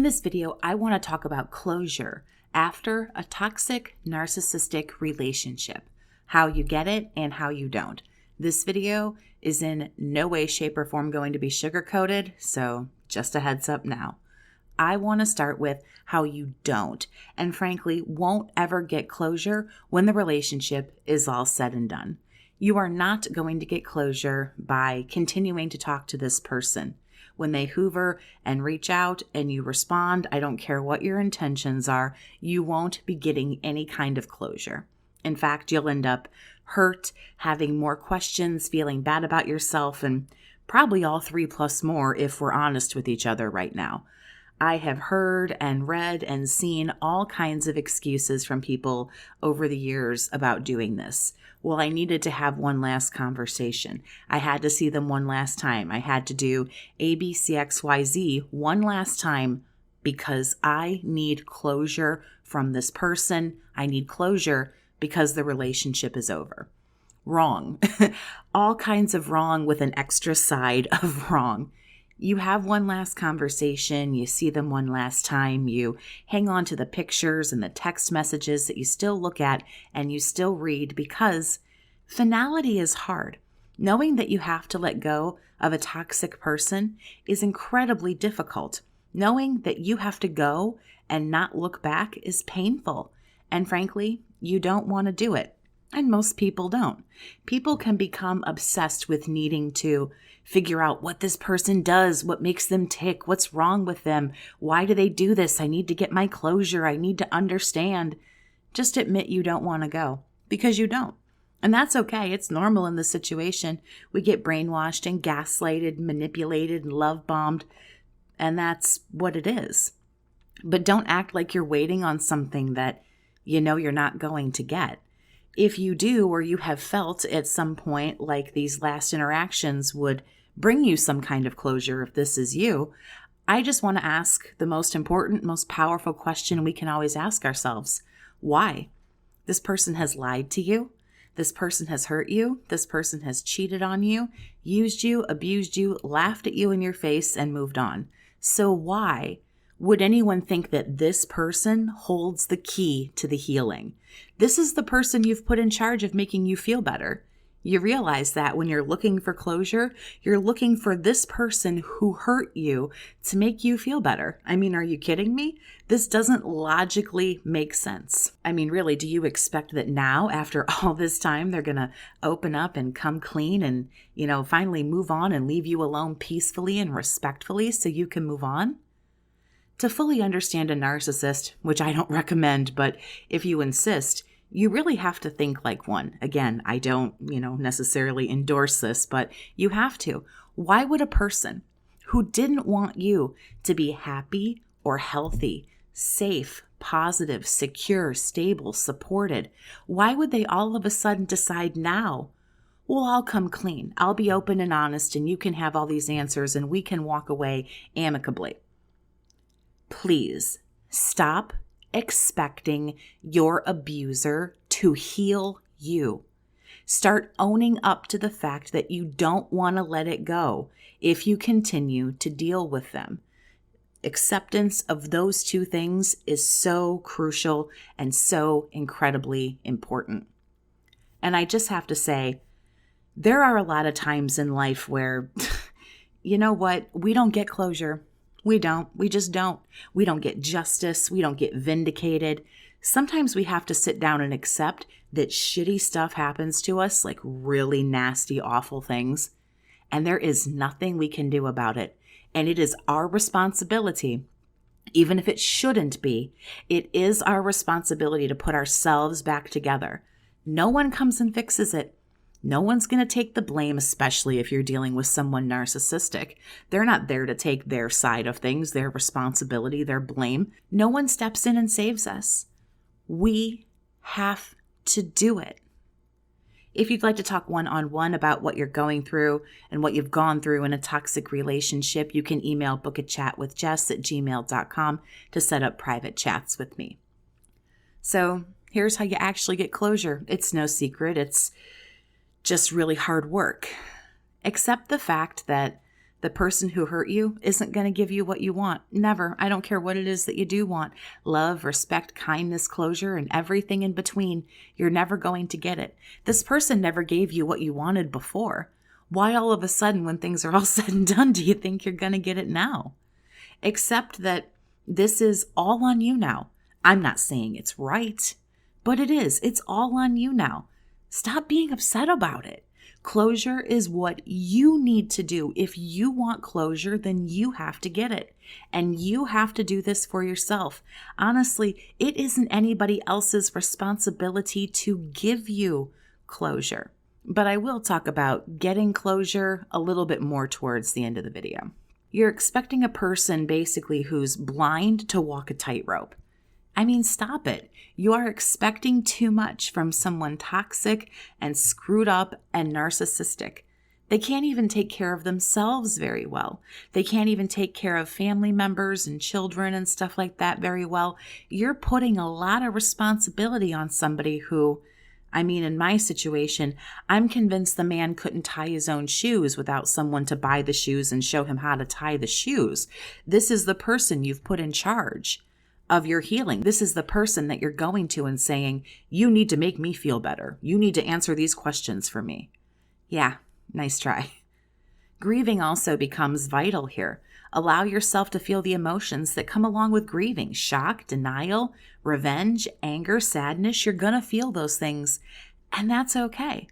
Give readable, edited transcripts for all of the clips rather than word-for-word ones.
In this video, I want to talk about closure after a toxic narcissistic relationship, how you get it and how you don't. This video is in no way, shape, or form going to be sugar-coated, so just a heads up now. I want to start with how you don't, and frankly, won't ever get closure when the relationship is all said and done. You are not going to get closure by continuing to talk to this person. When they hoover and reach out and you respond, I don't care what your intentions are, you won't be getting any kind of closure. In fact, you'll end up hurt, having more questions, feeling bad about yourself, and probably all three plus more if we're honest with each other right now. I have heard and read and seen all kinds of excuses from people over the years about doing this. Well, I needed to have one last conversation. I had to see them one last time. I had to do ABCXYZ one last time because I need closure from this person. I need closure because the relationship is over. Wrong. All kinds of wrong with an extra side of wrong. You have one last conversation, you see them one last time, you hang on to the pictures and the text messages that you still look at and you still read because finality is hard. Knowing that you have to let go of a toxic person is incredibly difficult. Knowing that you have to go and not look back is painful. And frankly, you don't want to do it. And most people don't. People can become obsessed with needing to figure out what this person does, what makes them tick, what's wrong with them, why do they do this? I need to get my closure. I need to understand. Just admit you don't want to go because you don't. And that's okay. It's normal in this situation. We get brainwashed and gaslighted, manipulated, and love-bombed, and that's what it is. But don't act like you're waiting on something that you know you're not going to get. If you do, or you have felt at some point like these last interactions would bring you some kind of closure if this is you, I just want to ask the most important, most powerful question we can always ask ourselves. Why? This person has lied to you. This person has hurt you. This person has cheated on you, used you, abused you, laughed at you in your face, and moved on. So why would anyone think that this person holds the key to the healing? This is the person you've put in charge of making you feel better. You realize that when you're looking for closure, you're looking for this person who hurt you to make you feel better. I mean, are you kidding me? This doesn't logically make sense. I mean, really, do you expect that now, after all this time, they're going to open up and come clean and, finally move on and leave you alone peacefully and respectfully so you can move on? To fully understand a narcissist, which I don't recommend, but if you insist, you really have to think like one. Again, I don't, necessarily endorse this, but you have to. Why would a person who didn't want you to be happy or healthy, safe, positive, secure, stable, supported, why would they all of a sudden decide now, well, I'll come clean, I'll be open and honest, and you can have all these answers and we can walk away amicably? Please stop expecting your abuser to heal you. Start owning up to the fact that you don't want to let it go if you continue to deal with them. Acceptance of those two things is so crucial and so incredibly important. And I just have to say, there are a lot of times in life where, you know what, we don't get closure. We don't. We just don't. We don't get justice. We don't get vindicated. Sometimes we have to sit down and accept that shitty stuff happens to us, like really nasty, awful things, and there is nothing we can do about it. And it is our responsibility, even if it shouldn't be, it is our responsibility to put ourselves back together. No one comes and fixes it. No one's going to take the blame, especially if you're dealing with someone narcissistic. They're not there to take their side of things, their responsibility, their blame. No one steps in and saves us. We have to do it. If you'd like to talk one-on-one about what you're going through and what you've gone through in a toxic relationship, you can email BookAChatWithJess@gmail.com to set up private chats with me. So here's how you actually get closure. It's no secret. It's just really hard work. Accept the fact that The person who hurt you isn't going to give you what you want. Never. I don't care what it is that you do want. Love, respect, kindness, closure, and everything in between. You're never going to get it. This person never gave you what you wanted before. Why all of a sudden, when things are all said and done, do you think you're going to get it now? Accept that this is all on you now. I'm not saying it's right, but it is. It's all on you now. Stop being upset about it. Closure is what you need to do. If you want closure, then you have to get it. And you have to do this for yourself. Honestly, it isn't anybody else's responsibility to give you closure. But I will talk about getting closure a little bit more towards the end of the video. You're expecting a person basically who's blind to walk a tightrope. I mean, stop it. You are expecting too much from someone toxic and screwed up and narcissistic. They can't even take care of themselves very well. They can't even take care of family members and children and stuff like that very well. You're putting a lot of responsibility on somebody who, I mean, in my situation, I'm convinced the man couldn't tie his own shoes without someone to buy the shoes and show him how to tie the shoes. This is the person you've put in charge of your healing. This is the person that you're going to and saying, you need to make me feel better. You need to answer these questions for me. Yeah, nice try. Grieving also becomes vital here. Allow yourself to feel the emotions that come along with grieving. Shock, denial, revenge, anger, sadness. You're going to feel those things, and that's okay.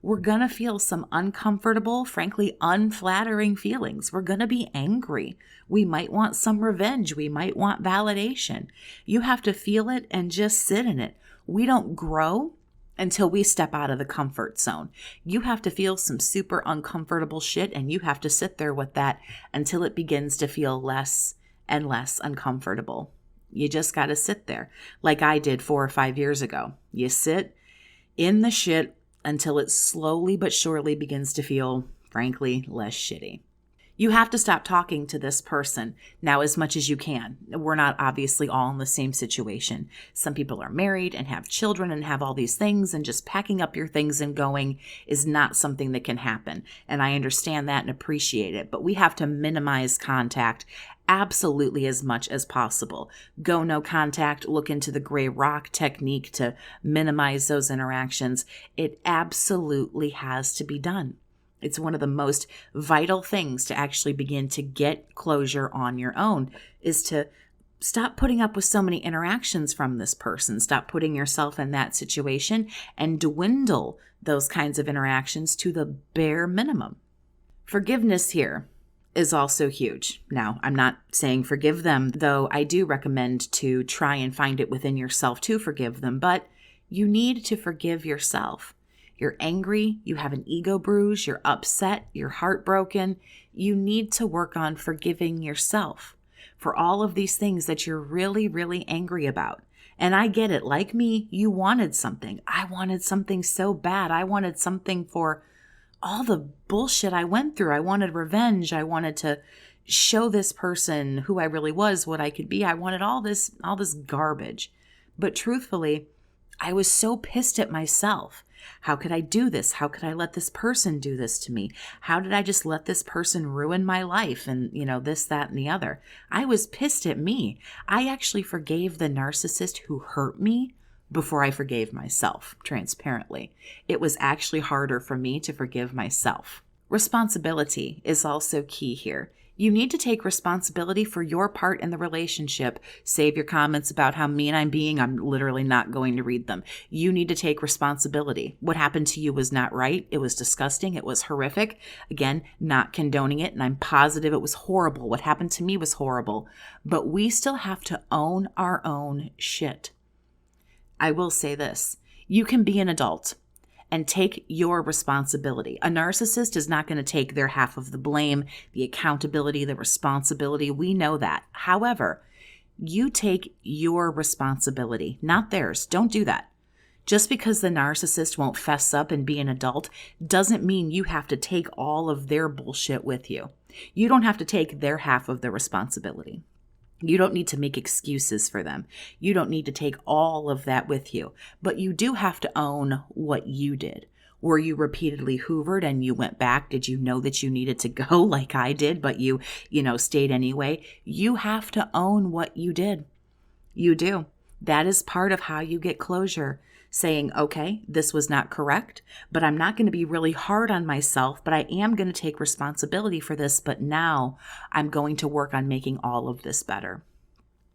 We're going to feel some uncomfortable, frankly, unflattering feelings. We're going to be angry. We might want some revenge. We might want validation. You have to feel it and just sit in it. We don't grow until we step out of the comfort zone. You have to feel some super uncomfortable shit, and you have to sit there with that until it begins to feel less and less uncomfortable. You just got to sit there like I did 4 or 5 years ago. You sit in the shit until it slowly but surely begins to feel, frankly, less shitty. You have to stop talking to this person now as much as you can. We're not obviously all in the same situation. Some people are married and have children and have all these things, and just packing up your things and going is not something that can happen. And I understand that and appreciate it, but we have to minimize contact absolutely as much as possible. Go no contact, look into the gray rock technique to minimize those interactions. It absolutely has to be done. It's one of the most vital things to actually begin to get closure on your own, is to stop putting up with so many interactions from this person. Stop putting yourself in that situation and dwindle those kinds of interactions to the bare minimum. Forgiveness here is also huge. Now, I'm not saying forgive them, though I do recommend to try and find it within yourself to forgive them, but you need to forgive yourself. You're angry, you have an ego bruise, you're upset, you're heartbroken. You need to work on forgiving yourself for all of these things that you're really, really angry about. And I get it. Like me, you wanted something. I wanted something so bad. I wanted something for all the bullshit I went through. I wanted revenge. I wanted to show this person who I really was, what I could be. I wanted all this garbage. But truthfully, I was so pissed at myself. How could I do this? How could I let this person do this to me? How did I just let this person ruin my life? And, this, that, and the other. I was pissed at me. I actually forgave the narcissist who hurt me before I forgave myself, transparently. It was actually harder for me to forgive myself. Responsibility is also key here. You need to take responsibility for your part in the relationship. Save your comments about how mean I'm being. I'm literally not going to read them. You need to take responsibility. What happened to you was not right. It was disgusting. It was horrific. Again, not condoning it, and I'm positive it was horrible. What happened to me was horrible. But we still have to own our own shit. I will say this. You can be an adult and take your responsibility. A narcissist is not going to take their half of the blame, the accountability, the responsibility. We know that. However, you take your responsibility, not theirs. Don't do that. Just because the narcissist won't fess up and be an adult doesn't mean you have to take all of their bullshit with you. You don't have to take their half of the responsibility. You don't need to make excuses for them. You don't need to take all of that with you. But you do have to own what you did. Were you repeatedly hoovered and you went back? Did you know that you needed to go like I did, but you stayed anyway? You have to own what you did. You do. That is part of how you get closure. Saying, okay, this was not correct, but I'm not going to be really hard on myself, but I am going to take responsibility for this, but now I'm going to work on making all of this better.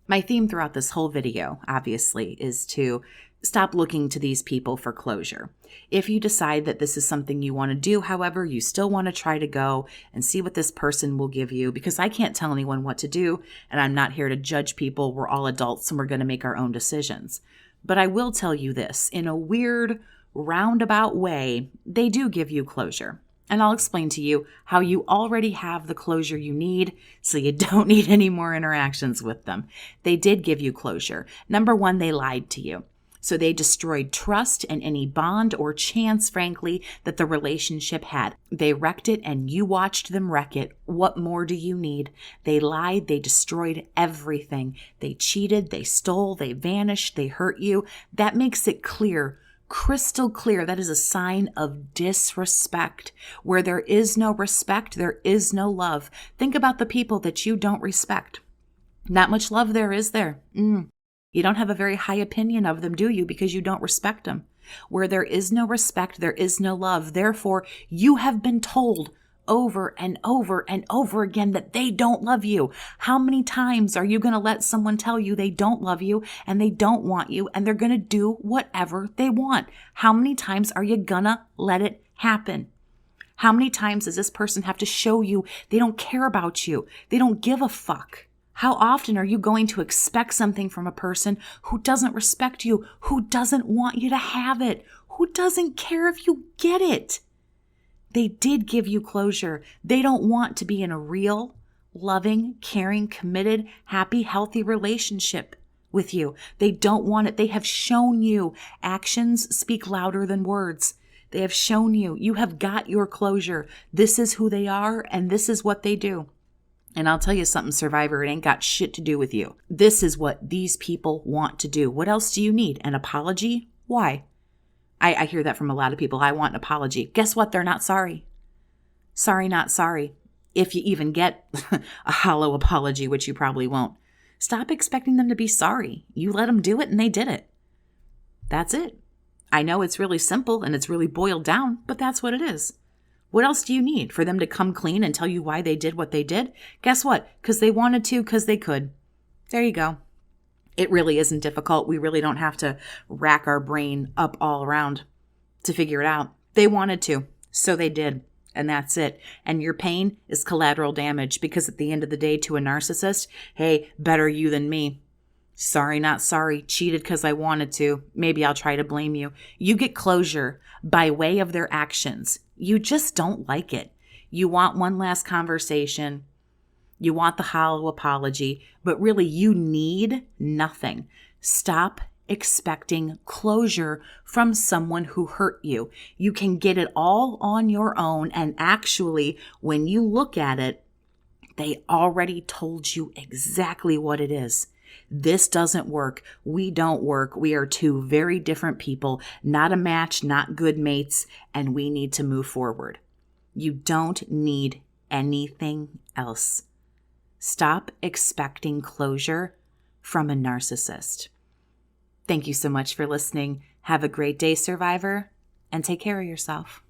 My theme throughout this whole video, obviously, is to stop looking to these people for closure. If you decide that this is something you want to do, however, you still want to try to go and see what this person will give you, because I can't tell anyone what to do, and I'm not here to judge people. We're all adults and we're going to make our own decisions. But I will tell you this, in a weird, roundabout way, they do give you closure. And I'll explain to you how you already have the closure you need, so you don't need any more interactions with them. They did give you closure. Number one, they lied to you. So they destroyed trust and any bond or chance, frankly, that the relationship had. They wrecked it and you watched them wreck it. What more do you need? They lied. They destroyed everything. They cheated. They stole. They vanished. They hurt you. That makes it clear, crystal clear. That is a sign of disrespect. Where there is no respect, there is no love. Think about the people that you don't respect. Not much love there, is there? You don't have a very high opinion of them, do you? Because you don't respect them. Where there is no respect, there is no love. Therefore, you have been told over and over and over again that they don't love you. How many times are you going to let someone tell you they don't love you and they don't want you and they're going to do whatever they want? How many times are you going to let it happen? How many times does this person have to show you they don't care about you? They don't give a fuck. How often are you going to expect something from a person who doesn't respect you, who doesn't want you to have it, who doesn't care if you get it? They did give you closure. They don't want to be in a real, loving, caring, committed, happy, healthy relationship with you. They don't want it. They have shown you. Actions speak louder than words. They have shown you. You have got your closure. This is who they are, and this is what they do. And I'll tell you something, survivor, it ain't got shit to do with you. This is what these people want to do. What else do you need? An apology? Why? I hear that from a lot of people. I want an apology. Guess what? They're not sorry. Sorry, not sorry. If you even get a hollow apology, which you probably won't. Stop expecting them to be sorry. You let them do it and they did it. That's it. I know it's really simple and it's really boiled down, but that's what it is. What else do you need? For them to come clean and tell you why they did what they did? Guess what? Because they wanted to, because they could. There you go. It really isn't difficult. We really don't have to rack our brain up all around to figure it out. They wanted to, so they did. And that's it. And your pain is collateral damage, because at the end of the day, to a narcissist, hey, better you than me. Sorry, not sorry. Cheated because I wanted to. Maybe I'll try to blame you. You get closure by way of their actions. You just don't like it. You want one last conversation. You want the hollow apology, but really you need nothing. Stop expecting closure from someone who hurt you. You can get it all on your own, and actually, when you look at it, they already told you exactly what it is. This doesn't work. We don't work. We are two very different people, not a match, not good mates, and we need to move forward. You don't need anything else. Stop expecting closure from a narcissist. Thank you so much for listening. Have a great day, survivor, and take care of yourself.